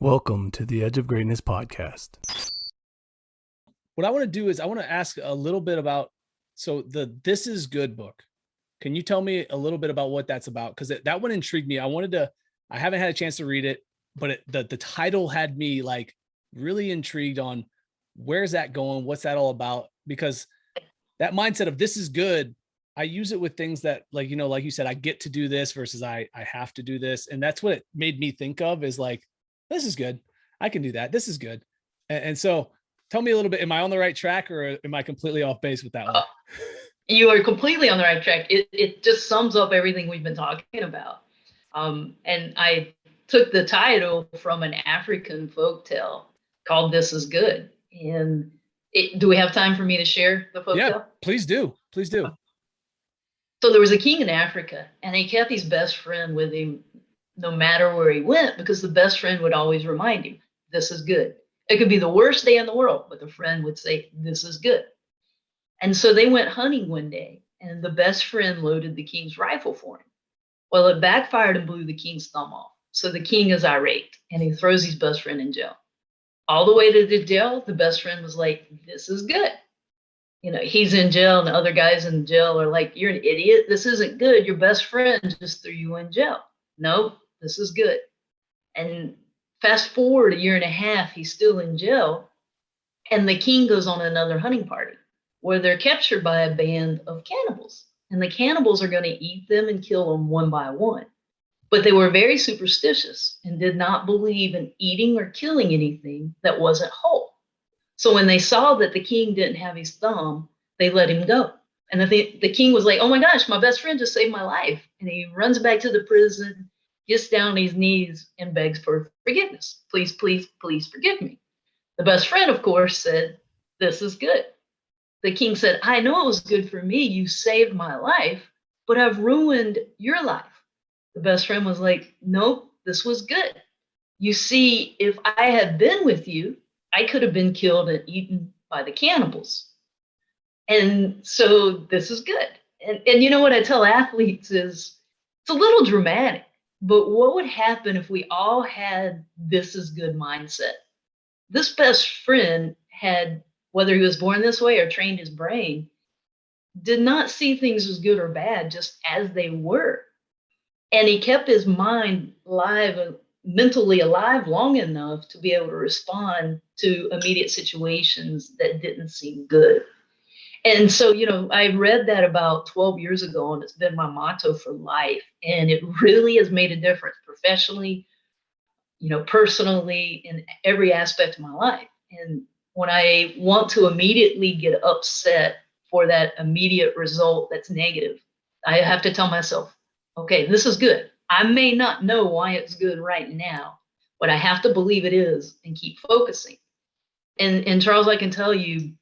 Welcome to the Edge of Greatness podcast. What I want to do is I want to ask a little bit about, so the This Is Good book. Can you tell me a little bit about what that's about? Because that one intrigued me. I haven't had a chance to read it, but the title had me like really intrigued on where's that going? What's that all about? Because that mindset of this is good, I use it with things that like you said, I get to do this versus I have to do this. And that's what it made me think of is like, this is good. I can do that. This is good. And so tell me a little bit, am I on the right track or am I completely off base with that one? You are completely on the right track. It just sums up everything we've been talking about. And I took the title from an African folktale called This Is Good. And do we have time for me to share the folktale? Yeah, please do. Please do. So there was a king in Africa, and he kept his best friend with him no matter where he went, because the best friend would always remind him, this is good. It could be the worst day in the world, but the friend would say, this is good. And so they went hunting one day, and the best friend loaded the king's rifle for him. Well, it backfired and blew the king's thumb off. So the king is irate, and he throws his best friend in jail. All the way to the jail, the best friend was like, this is good. He's in jail, and the other guys in jail are like, you're an idiot. This isn't good. Your best friend just threw you in jail. Nope, this is good. And fast forward a year and a half, he's still in jail, and the king goes on another hunting party where they're captured by a band of cannibals, and the cannibals are going to eat them and kill them one by one. But they were very superstitious and did not believe in eating or killing anything that wasn't whole. So when they saw that the king didn't have his thumb, they let him go. And the king was like, oh my gosh, my best friend just saved my life. And he runs back to the prison, gets down on his knees and begs for forgiveness. Please, please, please forgive me. The best friend, of course, said, this is good. The king said, I know it was good for me. You saved my life, but I've ruined your life. The best friend was like, nope, this was good. You see, if I had been with you, I could have been killed and eaten by the cannibals. And so this is good. And you know what I tell athletes is it's a little dramatic, but what would happen if we all had this is good mindset? This best friend had, whether he was born this way or trained his brain, did not see things as good or bad, just as they were. And he kept his mind alive, mentally alive long enough to be able to respond to immediate situations that didn't seem good. And so, I read that about 12 years ago, and it's been my motto for life. And it really has made a difference professionally, personally, in every aspect of my life. And when I want to immediately get upset for that immediate result that's negative, I have to tell myself, okay, this is good. I may not know why it's good right now, but I have to believe it is and keep focusing. And Charles, I can tell you,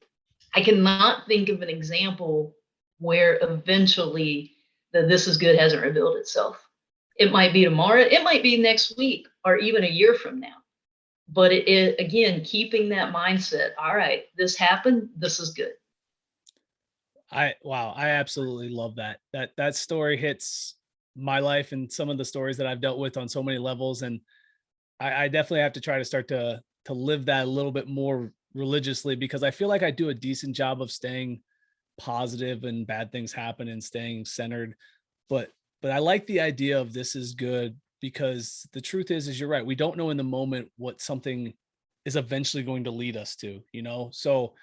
I cannot think of an example where eventually the this is good hasn't revealed itself. It might be tomorrow, it might be next week, or even a year from now. But it again, keeping that mindset, all right, this happened, this is good. I absolutely love that. That story hits my life and some of the stories that I've dealt with on so many levels. And I definitely have to try to start to live that a little bit more religiously, because I feel like I do a decent job of staying positive and bad things happen and staying centered. But I like the idea of this is good, because the truth is you're right. We don't know in the moment what something is eventually going to lead us to, So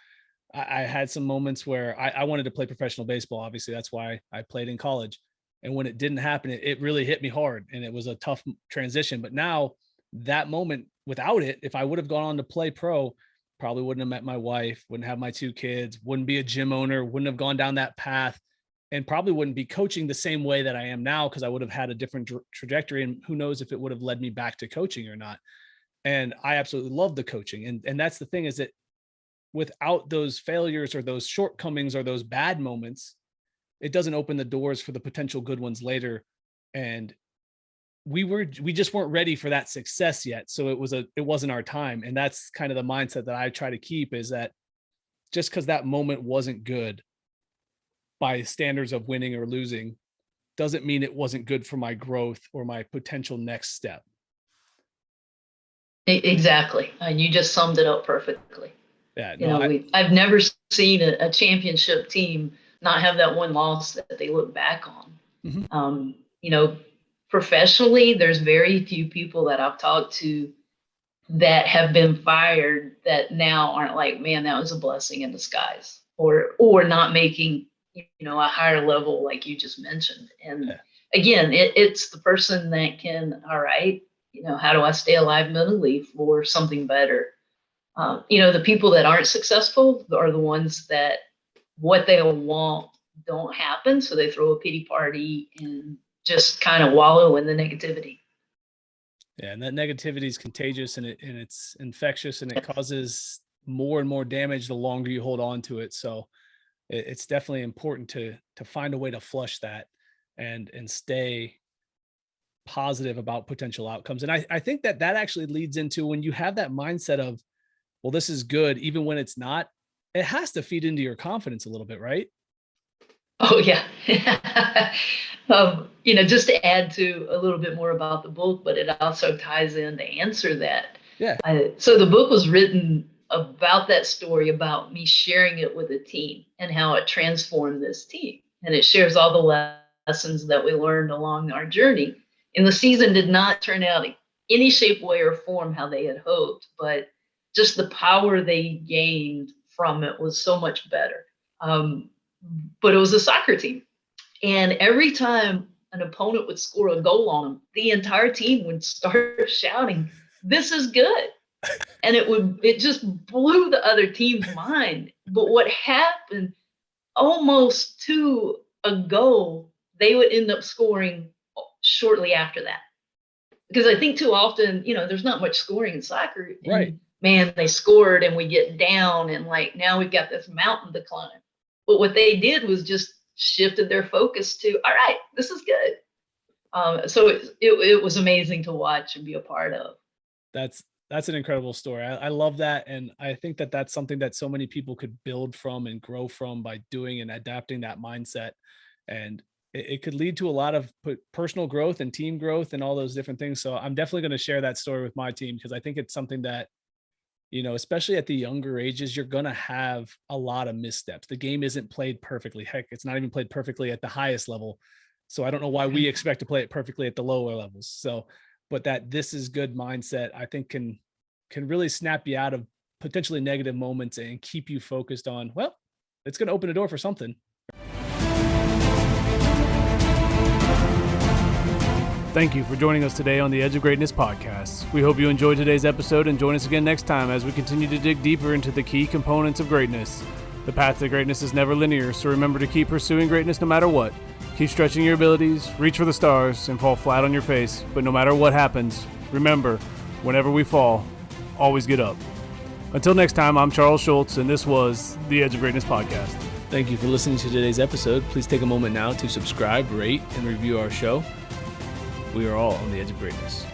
I had some moments where I wanted to play professional baseball. Obviously, that's why I played in college. And when it didn't happen, it really hit me hard, and it was a tough transition. But now that moment, without it, if I would have gone on to play pro, probably wouldn't have met my wife, wouldn't have my 2 kids, wouldn't be a gym owner, wouldn't have gone down that path, and probably wouldn't be coaching the same way that I am now, because I would have had a different trajectory. And who knows if it would have led me back to coaching or not. And I absolutely love the coaching. And that's the thing, is that without those failures or those shortcomings or those bad moments, it doesn't open the doors for the potential good ones later. And we just weren't ready for that success yet. So it wasn't our time. And that's kind of the mindset that I try to keep, is that just because that moment wasn't good by standards of winning or losing doesn't mean it wasn't good for my growth or my potential next step. Exactly. And you just summed it up perfectly. Yeah, You no, know, I've never seen a championship team not have that one loss that they look back on. Mhm. You know, professionally, there's very few people that I've talked to that have been fired that now aren't like, man, that was a blessing in disguise, or not making, you know, a higher level like you just mentioned. And Yeah. again, it's the person that can, all right, you know, how do I stay alive mentally for something better? You know, the people that aren't successful are the ones that what they want don't happen, so they throw a pity party and just kind of wallow in the negativity. Yeah, and that negativity is contagious, and it's infectious, and it causes more and more damage the longer you hold on to it. So it's definitely important to find a way to flush that and stay positive about potential outcomes. And I think that actually leads into when you have that mindset of, well, this is good, even when it's not, it has to feed into your confidence a little bit, right? Oh yeah. You know, just to add to a little bit more about the book, but it also ties in to answer that. Yeah. So the book was written about that story, about me sharing it with a team and how it transformed this team. And it shares all the lessons that we learned along our journey. And the season did not turn out in any shape, way, or form how they had hoped, but just the power they gained from it was so much better. But it was a soccer team. And every time an opponent would score a goal on them, the entire team would start shouting, "This is good." And it just blew the other team's mind. But what happened, almost to a goal, they would end up scoring shortly after that. Because I think too often, you know, there's not much scoring in soccer. Right. And man, they scored and we get down and like now we've got this mountain to climb. But what they did was just shifted their focus to, all right, this is good. So it was amazing to watch and be a part of. That's an incredible story. I love that. And I think that that's something that so many people could build from and grow from by doing and adapting that mindset. And it could lead to a lot of personal growth and team growth and all those different things. So I'm definitely going to share that story with my team, because I think it's something that, you know, especially at the younger ages, you're going to have a lot of missteps. The game isn't played perfectly. Heck, it's not even played perfectly at the highest level. So I don't know why we expect to play it perfectly at the lower levels. So, but that this is good mindset, I think can really snap you out of potentially negative moments and keep you focused on, well, it's going to open a door for something. Thank you for joining us today on the Edge of Greatness podcast. We hope you enjoyed today's episode and join us again next time as we continue to dig deeper into the key components of greatness. The path to greatness is never linear, so remember to keep pursuing greatness no matter what. Keep stretching your abilities, reach for the stars, and fall flat on your face. But no matter what happens, remember, whenever we fall, always get up. Until next time, I'm Charles Schultz, and this was the Edge of Greatness podcast. Thank you for listening to today's episode. Please take a moment now to subscribe, rate, and review our show. We are all on the edge of greatness.